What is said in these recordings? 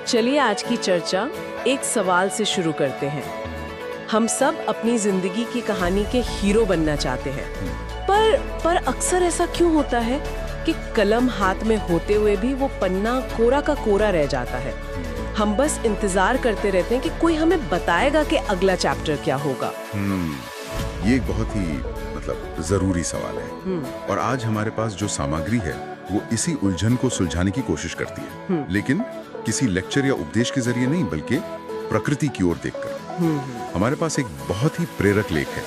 चलिए आज की चर्चा एक सवाल से शुरू करते हैं। हम सब अपनी जिंदगी की कहानी के हीरो बनना चाहते हैं, पर अक्सर ऐसा क्यों होता है कि कलम हाथ में होते हुए भी वो पन्ना कोरा का कोरा रह जाता है। हम बस इंतजार करते रहते हैं कि कोई हमें बताएगा कि अगला चैप्टर क्या होगा। ये एक बहुत ही जरूरी सवाल है और आज हमारे पास जो सामग्री है वो इसी उलझन को सुलझाने की कोशिश करती है, लेकिन किसी लेक्चर या उपदेश के जरिए नहीं, बल्कि प्रकृति की ओर देखकर। हमारे पास एक बहुत ही प्रेरक लेख है,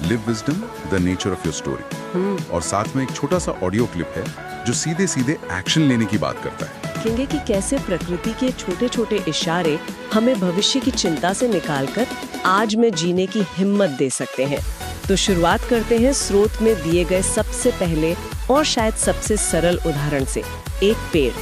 live wisdom the nature of your story, और साथ में एक छोटा सा ऑडियो क्लिप है जो सीधे सीधे एक्शन लेने की बात करता है। देखेंगे कि कैसे प्रकृति के छोटे छोटे इशारे हमें भविष्य की चिंता से निकालकर आज में जीने की हिम्मत दे सकते हैं। तो शुरुआत करते हैं स्रोत में दिए गए सबसे पहले और शायद सबसे सरल उदाहरण से, एक पेड़।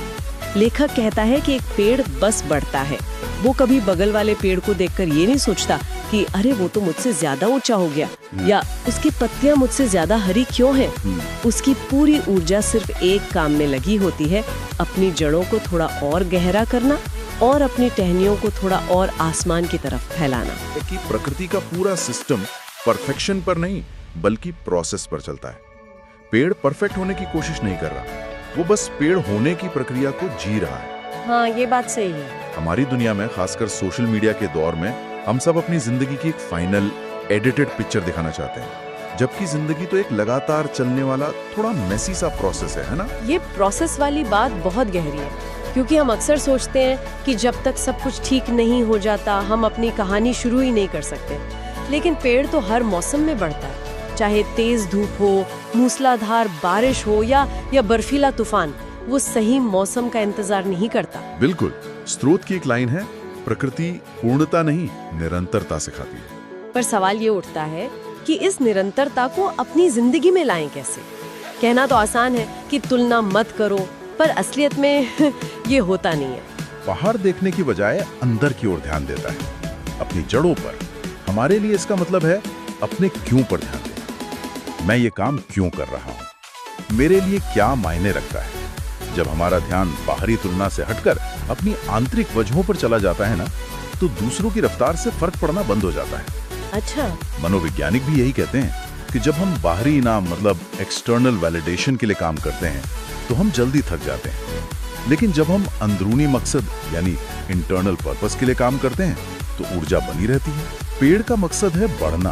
लेखक कहता है कि एक पेड़ बस बढ़ता है, वो कभी बगल वाले पेड़ को देखकर ये नहीं सोचता कि अरे वो तो मुझसे ज्यादा ऊंचा हो गया या उसकी पत्तियां मुझसे ज्यादा हरी क्यों हैं। उसकी पूरी ऊर्जा सिर्फ एक काम में लगी होती है, अपनी जड़ों को थोड़ा और गहरा करना और अपनी टहनियों को थोड़ा और आसमान की तरफ फैलाना। कि प्रकृति का पूरा सिस्टम परफेक्शन पर नहीं बल्कि प्रोसेस पर चलता है। पेड़ परफेक्ट होने की कोशिश नहीं कर रहा, वो बस पेड़ होने की प्रक्रिया को जी रहा है। हाँ, ये बात सही है। हमारी दुनिया में, खासकर सोशल मीडिया के दौर में, हम सब अपनी जिंदगी की एक फाइनल एडिटेड पिक्चर दिखाना चाहते हैं, जबकि जिंदगी तो एक लगातार चलने वाला थोड़ा मेसी सा प्रोसेस है ना? ये प्रोसेस वाली बात बहुत गहरी है, क्योंकि हम अक्सर सोचते हैं कि जब तक सब कुछ ठीक नहीं हो जाता हम अपनी कहानी शुरू ही नहीं कर सकते। लेकिन पेड़ तो हर मौसम में बढ़ता है, चाहे तेज धूप हो, मूसलाधार बारिश हो या बर्फीला तूफान, वो सही मौसम का इंतजार नहीं करता। बिल्कुल। स्रोत की एक लाइन है, प्रकृति पूर्णता नहीं निरंतरता सिखाती है। पर सवाल ये उठता है कि इस निरंतरता को अपनी जिंदगी में लाएं कैसे। कहना तो आसान है कि तुलना मत करो, पर असलियत में ये होता नहीं है। बाहर देखने की बजाय अंदर की ओर ध्यान देता है, अपनी जड़ों पर। हमारे लिए इसका मतलब है अपने क्यों पर ध्यान देना। मैं ये काम क्यों कर रहा हूँ, मेरे लिए क्या मायने रखता है। जब हमारा ध्यान बाहरी तुलना से हटकर अपनी आंतरिक वजहों पर चला जाता है ना, तो दूसरों की रफ्तार से फर्क पड़ना बंद हो जाता है। अच्छा। मनोवैज्ञानिक भी यही कहते हैं कि जब हम बाहरी इनाम एक्सटर्नल वैलिडेशन के लिए काम करते हैं तो हम जल्दी थक जाते हैं, लेकिन जब हम अंदरूनी मकसद यानी इंटरनल पर्पस के लिए काम करते हैं तो ऊर्जा बनी रहती है। पेड़ का मकसद है बढ़ना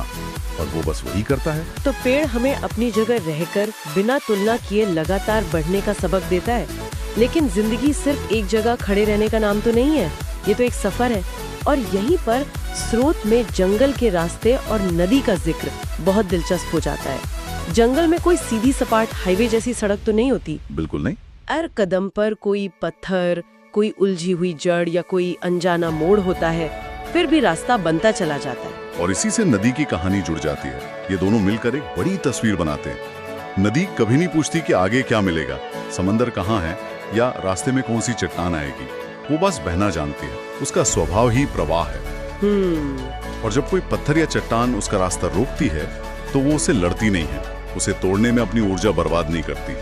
और वो बस वही करता है। तो पेड़ हमें अपनी जगह रहकर बिना तुलना किए लगातार बढ़ने का सबक देता है, लेकिन जिंदगी सिर्फ एक जगह खड़े रहने का नाम तो नहीं है, ये तो एक सफर है। और यहीं पर स्रोत में जंगल के रास्ते और नदी का जिक्र बहुत दिलचस्प हो जाता है। जंगल में कोई सीधी सपाट हाईवे जैसी सड़क तो नहीं होती। बिल्कुल नहीं। हर कदम पर कोई पत्थर, कोई उलझी हुई जड़ या कोई अनजाना मोड़ होता है, फिर भी रास्ता बनता चला जाता है। और इसी से नदी की कहानी जुड़ जाती है। ये दोनों मिलकर एक बड़ी तस्वीर बनाते हैं। नदी कभी नहीं पूछती कि आगे क्या मिलेगा, समंदर कहाँ है या रास्ते में कौन सी चट्टान आएगी। वो बस बहना जानती है, उसका स्वभाव ही प्रवाह है। और जब कोई पत्थर या चट्टान उसका रास्ता रोकती है तो वो उसे लड़ती नहीं है, उसे तोड़ने में अपनी ऊर्जा बर्बाद नहीं करती।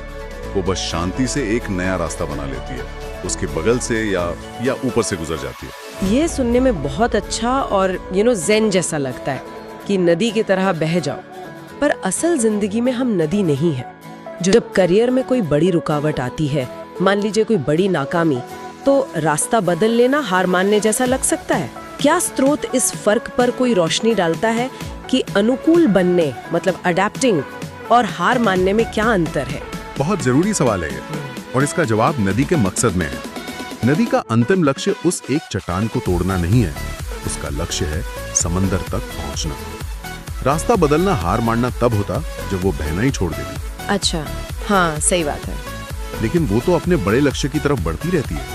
वो बस शांति से एक नया रास्ता बना लेती है, उसके बगल से या ऊपर से गुजर जाती है। ये सुनने में बहुत अच्छा और ज़ेन जैसा लगता है कि नदी की तरह बह जाओ, पर असल जिंदगी में हम नदी नहीं है। जब करियर में कोई बड़ी रुकावट आती है, मान लीजिए कोई बड़ी नाकामी, तो रास्ता बदल लेना हार मानने जैसा लग सकता है। क्या स्रोत इस फर्क पर कोई रोशनी डालता है कि अनुकूल बनने अडेप्टिंग और हार मानने में क्या अंतर है? बहुत जरूरी सवाल है ये, और इसका जवाब नदी के मकसद में है। नदी का अंतिम लक्ष्य उस एक चट्टान को तोड़ना नहीं है, उसका लक्ष्य है समंदर तक पहुंचना। रास्ता बदलना हार मानना तब होता जब वो बहना ही छोड़ देती। अच्छा, हाँ सही बात है। लेकिन वो तो अपने बड़े लक्ष्य की तरफ बढ़ती रहती है,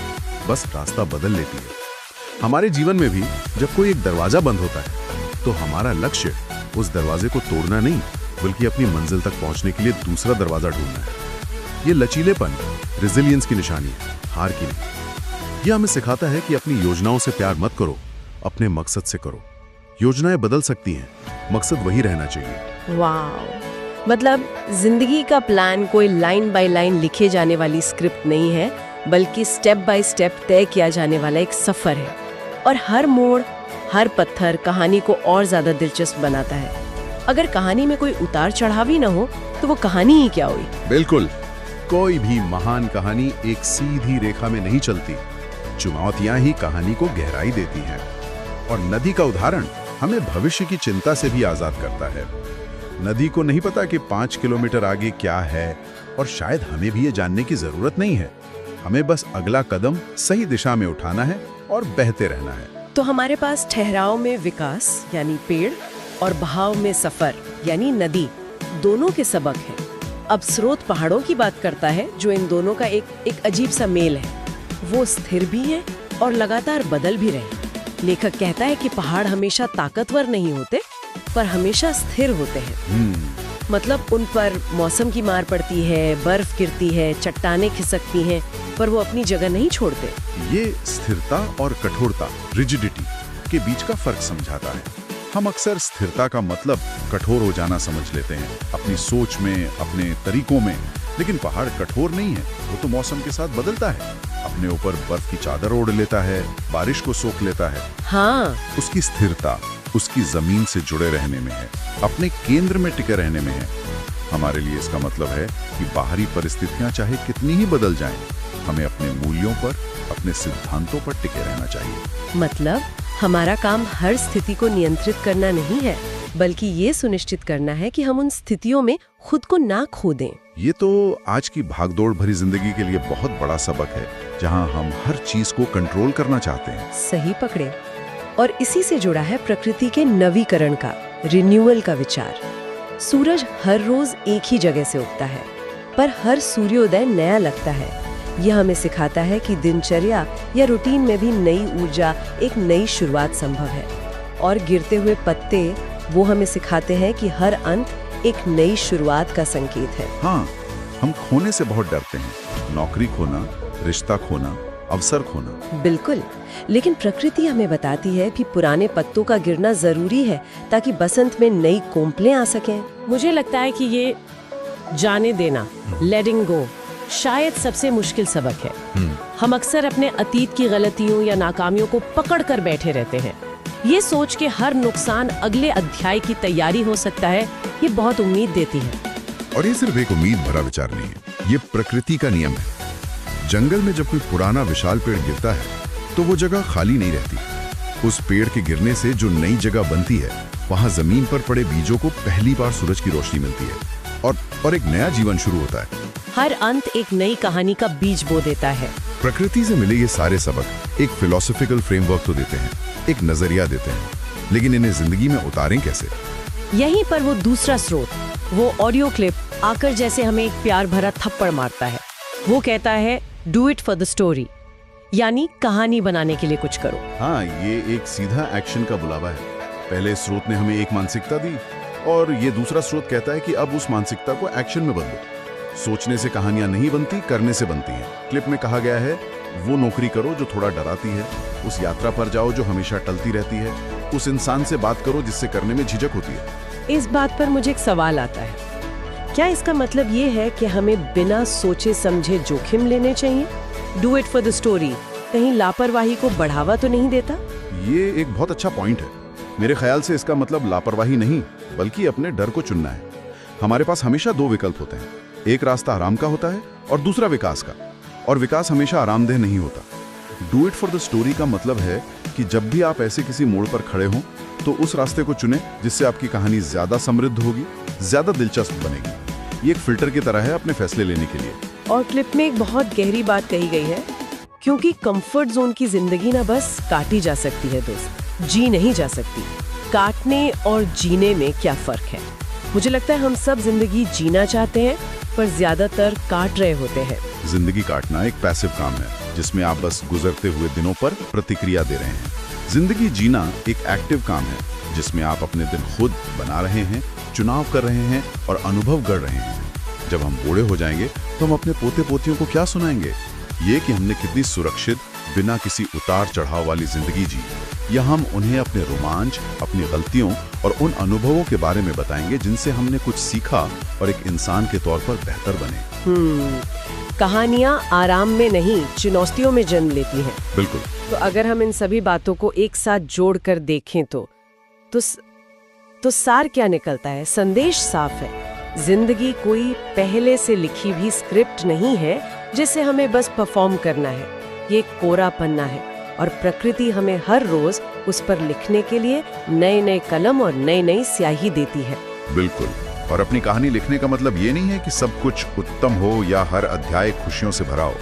बस रास्ता बदल लेती है। हमारे जीवन में भी जब कोई एक दरवाजा बंद होता है तो हमारा लक्ष्य उस दरवाजे को तोड़ना नहीं, बल्कि अपनी मंजिल तक पहुंचने के लिए दूसरा दरवाजा ढूंढना है। ये लचीलेपन रेजिलियंस की निशानी है, हार की नहीं। ये हमें सिखाता है कि अपनी योजनाओं से प्यार मत करो, अपने मकसद से करो। योजनाएं बदल सकती हैं, मकसद वही रहना चाहिए। वाह, जिंदगी का प्लान कोई लाइन बाय लाइन लिखे जाने वाली स्क्रिप्ट नहीं है, बल्कि स्टेप बाय स्टेप तय किया जाने वाला एक सफर है। और हर मोड़, हर पत्थर कहानी को और ज्यादा दिलचस्प बनाता है। अगर कहानी में कोई उतार चढ़ाव ही न हो तो वो कहानी ही क्या हुई। बिल्कुल, कोई भी महान कहानी एक सीधी रेखा में नहीं चलती। चुनौतियां ही कहानी को गहराई देती हैं। और नदी का उदाहरण हमें भविष्य की चिंता से भी आजाद करता है। नदी को नहीं पता कि 5 किलोमीटर आगे क्या है, और शायद हमें भी ये जानने की जरूरत नहीं है। हमें बस अगला कदम सही दिशा में उठाना है और बहते रहना है। तो हमारे पास ठहराव में विकास यानी पेड़ और बहाव में सफर यानी नदी, दोनों के सबक हैं। अब स्रोत पहाड़ों की बात करता है, जो इन दोनों का एक अजीब सा मेल है। वो स्थिर भी है और लगातार बदल भी रहे। लेखक कहता है कि पहाड़ हमेशा ताकतवर नहीं होते, पर हमेशा स्थिर होते हैं। मतलब उन पर मौसम की मार पड़ती है, बर्फ गिरती है, चट्टानें खिसकती हैं, पर वो अपनी जगह नहीं छोड़ते। ये स्थिरता और कठोरता, रिजिडिटी के बीच का फर्क समझाता है। हम अक्सर स्थिरता का मतलब कठोर हो जाना समझ लेते हैं, अपनी सोच में, अपने तरीकों में। लेकिन पहाड़ कठोर नहीं है, वो तो मौसम के साथ बदलता है। अपने ऊपर बर्फ की चादर ओढ़ लेता है, बारिश को सोख लेता है। हाँ, उसकी स्थिरता उसकी जमीन से जुड़े रहने में है, अपने केंद्र में टिके रहने में है। हमारे लिए इसका मतलब है कि बाहरी परिस्थितियां चाहे कितनी ही बदल जाएं, हमें अपने मूल्यों पर, अपने सिद्धांतों पर टिके रहना चाहिए। मतलब हमारा काम हर स्थिति को नियंत्रित करना नहीं है, बल्कि ये सुनिश्चित करना है कि हम उन स्थितियों में खुद को ना खो दें। ये तो आज की भागदौड़ भरी जिंदगी के लिए बहुत बड़ा सबक है, जहां हम हर चीज को कंट्रोल करना चाहते हैं। सही पकड़े। और इसी से जुड़ा है प्रकृति के नवीकरण का, रिन्यूअल का विचार। सूरज हर रोज एक ही जगह से उगता है, पर हर सूर्योदय नया लगता है। यह हमें सिखाता है कि दिनचर्या या रूटीन में भी नई ऊर्जा, एक नई शुरुआत संभव है। और गिरते हुए पत्ते वो हमें सिखाते हैं कि हर अंत एक नई शुरुआत का संकेत है। हाँ, हम खोने से बहुत डरते हैं, नौकरी खोना, रिश्ता खोना, अवसर खोना। बिल्कुल, लेकिन प्रकृति हमें बताती है कि पुराने पत्तों का गिरना जरूरी है, ताकि बसंत में नई कोंपलें आ सकें। मुझे लगता है कि ये जाने देना, लेटिंग गो, शायद सबसे मुश्किल सबक है। हम अक्सर अपने अतीत की गलतियों या नाकामियों को पकड़ कर बैठे रहते हैं। ये सोच के हर नुकसान अगले अध्याय की तैयारी हो सकता है, ये बहुत उम्मीद देती है। और ये सिर्फ एक उम्मीद भरा विचार नहीं है, ये प्रकृति का नियम है। जंगल में जब कोई पुराना विशाल पेड़ गिरता है तो वो जगह खाली नहीं रहती। उस पेड़ के गिरने से जो नई जगह बनती है, वहां जमीन पर पड़े बीजों को पहली बार सूरज की रोशनी मिलती है और एक नया जीवन शुरू होता है। हर अंत एक नई कहानी का बीज बो देता है। प्रकृति से मिले ये सारे सबक एक फिलोसॉफिकल फ्रेमवर्क तो देते हैं, एक नजरिया देते हैं, लेकिन इन्हें जिंदगी में उतारें कैसे? यहीं पर वो दूसरा स्रोत, वो ऑडियो क्लिप आकर जैसे हमें एक प्यार भरा थप्पड़ मारता है। वो कहता है, do it for the story, यानी कहानी बनाने के लिए कुछ करो। हाँ, ये एक सीधा एक्शन का बुलावा है। पहले स्रोत ने हमें एक मानसिकता दी और ये दूसरा स्रोत कहता है कि अब उस मानसिकता को एक्शन में बदलो। सोचने से कहानियां नहीं बनती, करने से बनती हैं। क्लिप में कहा गया है, वो नौकरी करो जो थोड़ा डराती है, उस यात्रा पर जाओ जो हमेशा टलती रहती है, उस इंसान से बात करो जिससे करने में झिझक होती है। इस बात पर मुझे एक सवाल आता है, क्या इसका मतलब ये है कि हमें बिना सोचे समझे जोखिम लेने चाहिए? Do it for the story कहीं लापरवाही को बढ़ावा तो नहीं देता? ये एक बहुत अच्छा पॉइंट है। मेरे ख्याल से इसका मतलब लापरवाही नहीं, बल्कि अपने डर को चुनना है। हमारे पास हमेशा दो विकल्प होते हैं, एक रास्ता आराम का होता है और दूसरा विकास का, और विकास हमेशा आरामदेह नहीं होता। Do it for the story का मतलब है कि जब भी आप ऐसे किसी मोड़ पर खड़े हों तो उस रास्ते को चुनें जिससे आपकी कहानी ज्यादा समृद्ध होगी, ज्यादा दिलचस्प बनेगी। ये एक फिल्टर की तरह है अपने फैसले लेने के लिए। और क्लिप में एक बहुत गहरी बात कही गई है, क्योंकि कंफर्ट जोन की जिंदगी ना बस काटी जा सकती है दोस्त, जी नहीं जा सकती। काटने और जीने में क्या फर्क है? मुझे लगता है हम सब जिंदगी जीना चाहते हैं, पर ज्यादातर काट रहे होते हैं। जिंदगी काटना एक पैसिव काम है, जिसमें आप बस गुजरते हुए दिनों पर प्रतिक्रिया दे रहे हैं। जिंदगी जीना एक एक्टिव काम है, जिसमें आप अपने दिन खुद बना रहे हैं, चुनाव कर रहे हैं और अनुभव कर रहे हैं। जब हम बूढ़े हो जाएंगे तो हम अपने पोते पोतियों को क्या सुनाएंगे? ये कि हमने कितनी सुरक्षित, बिना किसी उतार चढ़ाव वाली जिंदगी जी। या हम उन्हें अपने रोमांच, अपनी गलतियों और उन अनुभवों के बारे में बताएंगे जिनसे हमने कुछ सीखा और एक इंसान के तौर पर बेहतर बने। कहानियाँ आराम में नहीं, चुनौतियों में जन्म लेती हैं। बिल्कुल। तो अगर हम इन सभी बातों को एक साथ जोड़कर देखें तो सार क्या निकलता है? संदेश साफ है। जिंदगी कोई पहले से लिखी भी स्क्रिप्ट नहीं है जिसे हमें बस परफॉर्म करना है। ये कोरा पन्ना है और प्रकृति हमें हर रोज उस पर लिखने के लिए नए नए कलम और नई नई स्याही देती है। बिल्कुल। और अपनी कहानी लिखने का मतलब ये नहीं है कि सब कुछ उत्तम हो या हर अध्याय खुशियों से भरा हो।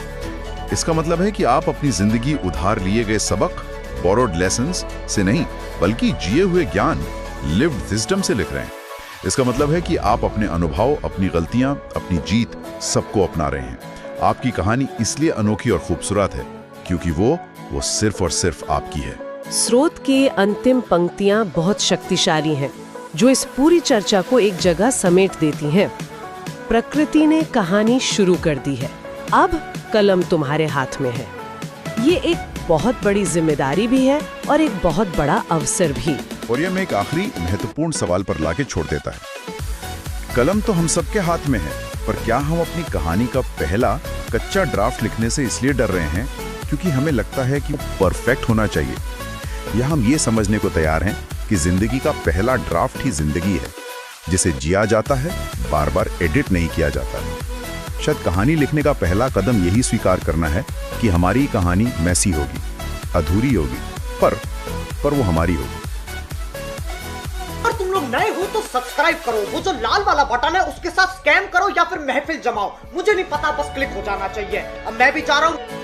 इसका मतलब है कि आप अपनी जिंदगी उधार लिए गए सबक, बोरोड लेसन्स से नहीं, बल्कि जिए हुए ज्ञान, लिव्ड विजडम से लिख रहे हैं। इसका मतलब है कि आप अपने अनुभव, अपनी गलतियां, अपनी जीत, सबको अपना रहे हैं। आपकी कहानी इसलिए अनोखी और खूबसूरत है क्योंकि वो सिर्फ और सिर्फ आपकी है। स्रोत की अंतिम पंक्तियां बहुत शक्तिशाली हैं, जो इस पूरी चर्चा को एक जगह समेट देती हैं। प्रकृति ने कहानी शुरू कर दी है, अब कलम तुम्हारे हाथ में है। ये एक बहुत बड़ी जिम्मेदारी भी है और एक बहुत बड़ा अवसर भी। और ये मैं एक आखिरी महत्वपूर्ण सवाल पर लाके छोड़ देता है। कलम तो हम सबके हाथ में है, पर क्या हम अपनी कहानी का पहला कच्चा ड्राफ्ट लिखने से इसलिए डर रहे हैं क्योंकि हमें लगता है कि वो परफेक्ट होना चाहिए, या हम ये समझने को तैयार हैं कि जिंदगी का पहला ड्राफ्ट ही जिंदगी है, जिसे जिया जाता है, बार बार एडिट नहीं किया जाता। शायद कहानी लिखने का पहला कदम यही स्वीकार करना है कि हमारी कहानी मैसी होगी, अधूरी होगी, पर वो हमारी होगी। अगर तुम लोग नए हो तो सब्सक्राइब करो, वो जो लाल वाला बटन है उसके साथ स्कैम करो या फिर महफिल जमाओ, मुझे नहीं पता, बस क्लिक हो जाना चाहिए। अब मैं भी जा रहा हूँ।